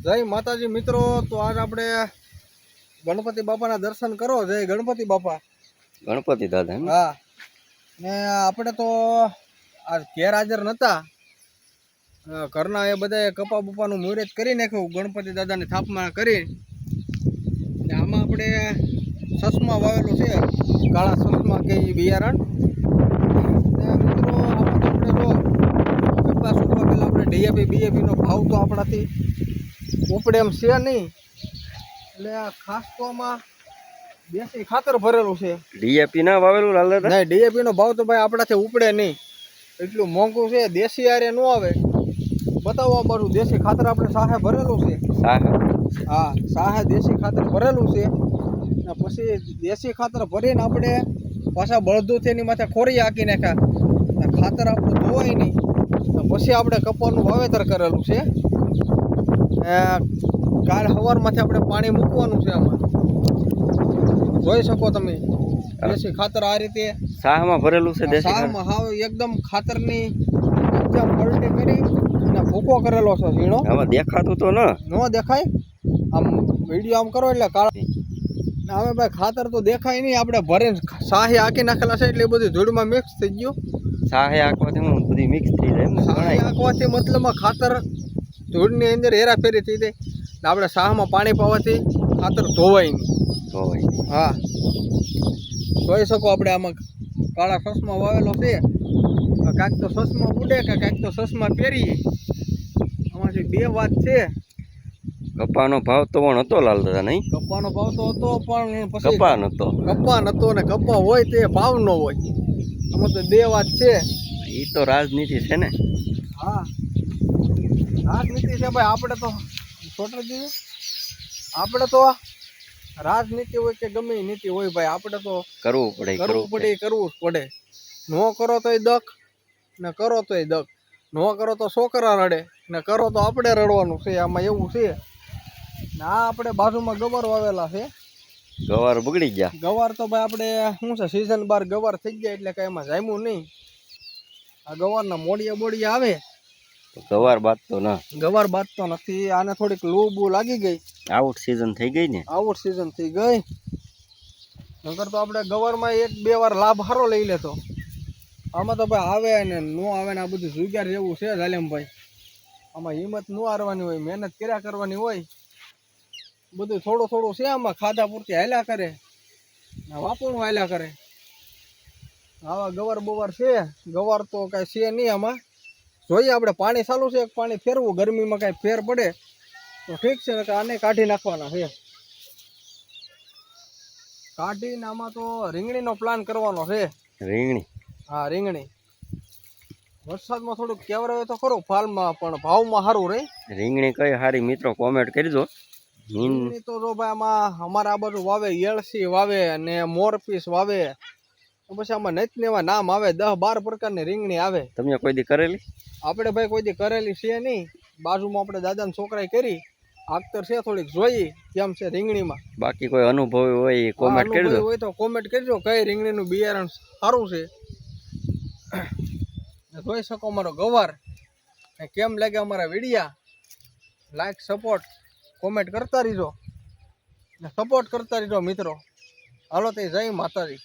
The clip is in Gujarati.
જય માતાજી મિત્રો, તો આજ આપણે ગણપતિ બાપાના દર્શન કરો. જય ગણપતિ બાપા. ગણપતિ દાદા. હા, ને આપણે તો આ ઘેર હાજર નતા, ઘરના એ બધા કપા બપાનું મુહૂર્ત કરી નાખ્યું ગણપતિ દાદાની સ્થાપના કરી. ને આમાં આપણે સસમા વાવેલું છે, કાળા સસમા કે બિયારણ. ને મિત્રો આમાં તો આપણે જો કપાસ ઉપર પહેલાં આપણે ડીએપી નો ભાવ તો આપણાથી ઉપડે એમ છે નહીં, એટલે આ ખાસ તો આમાં દેશી ખાતર ભરેલું છે. ડીએપી ના વાવેલું લાલ દાદા? નહીં, ડીએપી નો ભાવ તો ભાઈ આપણાથી ઉપડે નહીં, એટલું મોંઘું છે. દેશી આરે ન આવે. બતાવવા બાજુ દેશી ખાતર આપણે સાહે ભરેલું છે. હા, સાહે દેશી ખાતર ભરેલું છે. ને પછી દેશી ખાતર ભરીને આપણે પાછા બળદુથી એની માથે ખોરી હાકી નાખ્યા. ખાતર આપણું ધોવાય નહીં, પછી આપણે કપાસનું વાવેતર કરેલું છે. કાલ સવારમાંથી આપણે પાણી મૂકવાનું છે. આમાં જોઈ શકો તમે, દેશી ખાતર આ રીતે સાહમાં ભરેલું છે. સાહમાં હાવ એકદમ ખાતરની એકદમ પલટી કરી અને ભૂકો કરેલો છે ઝીણો. આમાં દેખાતું તો ન દેખાય. આમ વિડીયો આમ કરો એટલે કાળા. હવે ભાઈ ખાતર તો દેખાય નહીં, આપણે ભરીને સાહી આંકી નાખેલા છે એટલે બધું ધૂળમાં મિક્સ થઈ ગયું. સાહે આંકવાથી બધી મિક્સ થઈ જાય. સાહી આંકવાથી મતલબમાં ખાતર ધૂળની અંદર હેરાફેરી થઈ જાય. આપણે સાહમાં પાણી પાવાથી ખાતર ધોવાય નહીં. હા, જોઈ શકો આપણે આમાં કાળા સસમા વાવેલો છે. કાંઈક તો સસમા ઉડે કે કાંઈક તો સસમા પહેરીએ. આમાંથી બે વાત છે. કપાનો ભાવ તો પણ હતો લાલ દાદા, નહીં? કપાનો ભાવ તો હતો, પણ પછી કપા નતો. કપા નતો ને કપા હોય તે ભાવ ન હોય. આમાં તો બે વાત છે. એ તો રાજનીતિ છે ને. હા, રાજનીતિ છે ભાઈ. આપણે તો છોટર દીધું, આપણે તો રાજનીતિ હોય કે ગમે નીતિ હોય ભાઈ, આપણે તો કરવું પડે કરવું જ પડે. નો કરો તોય દખ ને કરો તોય દખ. નો કરો તો છોકરા રડે ને કરો તો આપણે રડવાનું છે. આમાં એવું છે. ને આ આપણે બાજુમાં ગવાર વાવેલા છે. ગવાર બગડી ગયા. ગવાર તો ભાઈ આપણે શું છે, સિઝન બાર ગવાર થઈ ગયા એટલે કઈ એમાં જામ્યું નહીં. આ ગવારના મોડિયા બોડિયા આવે. ગવાર બાતતો ના, ગવાર બાતતો નથી. આને થોડીક લૂ બૂ લાગી ગઈ. આઉટ સીઝન થઈ ગઈ ને. આઉટ સીઝન થઈ ગઈ. નકર તો આપણે ગવારમાં એક બે વાર લાભ સારો લઈ લેતો. આમાં તો ભાઈ આવે ને ન આવે ને આ બધું જુગાર જેવું છે જાલેમભાઈ. આમાં હિંમત ન હારવાની હોય, મહેનત કર્યા કરવાની હોય. બધું થોડું થોડું છે આમાં. ખાધા પૂરતી હાલ્યા કરે ને વાપરવું હાલ્યા કરે. આવા ગવાર બવાર છે. ગવાર તો કાંઈ છે નહીં આમાં. જોઈએ આપણે પાણી ચાલુ છે, પાણી ફેરવું. ગરમીમાં કાંઈ ફેર પડે તો ઠીક છે, કે આને કાઢી નાખવાના છે. કાઢીને આમાં તો રીંગણીનો પ્લાન કરવાનો છે. રીંગણી? હા, રીંગણી. વરસાદમાં થોડુંક કેવરાવે તો ખરું ફાલમાં, પણ ભાવમાં સારું રહે. રીંગણી કઈ સારી મિત્રો કોમેન્ટ કરી દો. રીંગણી તો જો ભાઈ આમાં અમારા આ બાજુ વાવે, એળસી વાવે અને મોરપીસ વાવે. પછી આમાં નથી ને એવા નામ આવે, 10-12 પ્રકારની રીંગણી આવે. તમે કોઈ દી કરેલી? આપણે ભાઈ કોઈ દી કરેલી છે નહીં. બાજુમાં આપણે દાદાને છોકરાએ કરી. આખતર છે થોડીક, જોઈ કેમ છે રીંગણીમાં. બાકી કોઈ અનુભવ હોય કોમેન્ટ કરી દો. હોય તો કોમેન્ટ કરજો કઈ રીંગણીનું બિયારણ સારું છે. જોઈ શકો અમારો ગવાર. કેમ લાગે અમારા વિડીયા? લાઈક સપોર્ટ કોમેન્ટ કરતા રહીજો ને સપોર્ટ કરતા રહીજો મિત્રો. હાલો તે જય માતાજી.